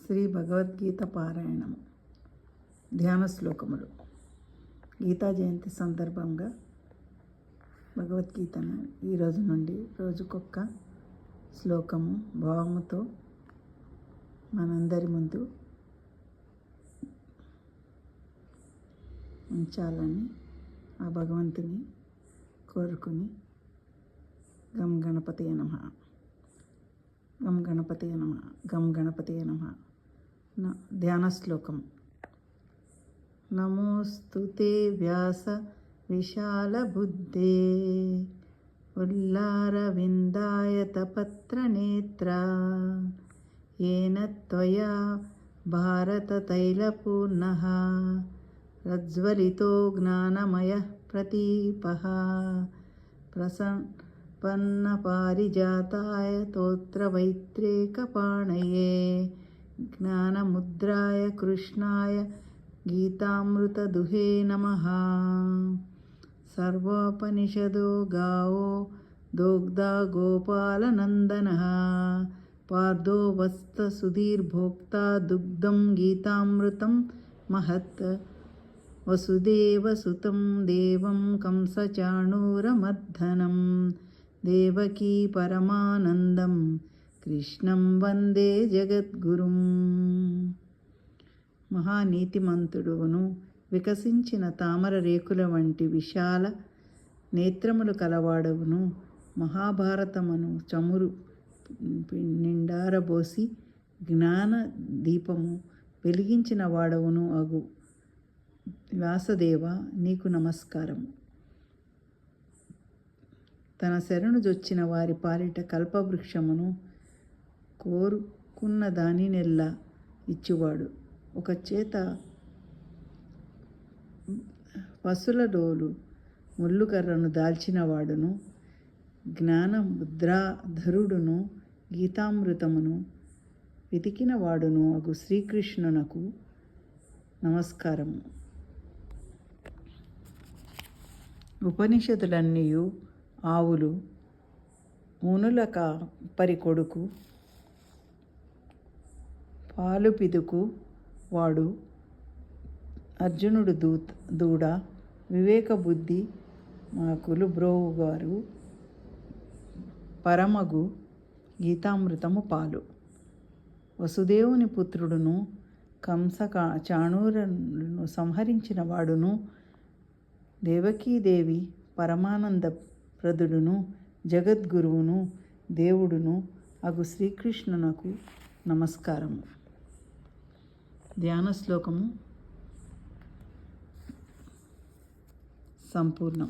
శ్రీ భగవద్గీత పారాయణము ధ్యాన శ్లోకములు. గీతా జయంతి సందర్భంగా భగవద్గీతను ఈరోజు నుండి రోజుకొక్క శ్లోకము భావముతో మనందరి ముందు ఉంచాలని ఆ భగవంతుని కోరుకుని గం గణపతయ నమః, గం గణపతయ నమః, గం గణపతయ నమః. ధ్యాన శ్లోకం. నమోస్తుతే వ్యాస విశాల బుద్ధే ఉల్లారవిందాయత పత్రనేత్ర ఏన త్వయా భారత తైలపూర్ణః ప్రజ్వలితో జ్ఞానమయః ప్రదీపః ప్రసన్న పారిజాతాయ స్తోత్రవైత్రేకపాణయే జ్ఞానముద్రాయ కృష్ణాయ గీతామృతదుహే నమః. సర్వోపనిషదో గావో దోగ్ధా గోపాలనందనః పార్థో వస్త సుధీర్భోక్తా దుగ్ధం గీతామృతం మహత్. వసుదేవసుతం దేవం కంసచాణూరమర్దనం దేవకీ పరమానందం కృష్ణం వందే జగద్గురుం. మహానీతిమంతుడును వికసించిన తామర రేకుల వంటి విశాల నేత్రములు కలవాడవును మహాభారతమును చమురు నిండారబోసి జ్ఞాన దీపము వెలిగించిన వాడవును అగు వ్యాసదేవ, నీకు నమస్కారం. తన శరణు జొచ్చిన వారి పాలిట కల్పవృక్షమును కోరుకున్న దానినెల్లా ఇచ్చువాడు. ఒక చేత పశుల డోలు ముల్లుకర్రను దాల్చినవాడును జ్ఞానముద్రాధరుడును గీతామృతమును వెతికినవాడును అగు శ్రీకృష్ణునకు నమస్కారము. ఉపనిషత్తులన్నీయు ఆవులు మునుల పరి కొడుకు పాలు పిదుకు వాడు అర్జునుడు దూడ వివేక బుద్ధి మాకులు బ్రోవుగారు పరమగు గీతామృతము పాలు. వసుదేవుని పుత్రుడును కంస చాణూరను సంహరించిన వాడును దేవకీదేవి పరమానంద ప్రదుడును జగద్గురువును దేవుడును అగు శ్రీకృష్ణునకు నమస్కారము. ధ్యాన శ్లోకము సంపూర్ణం.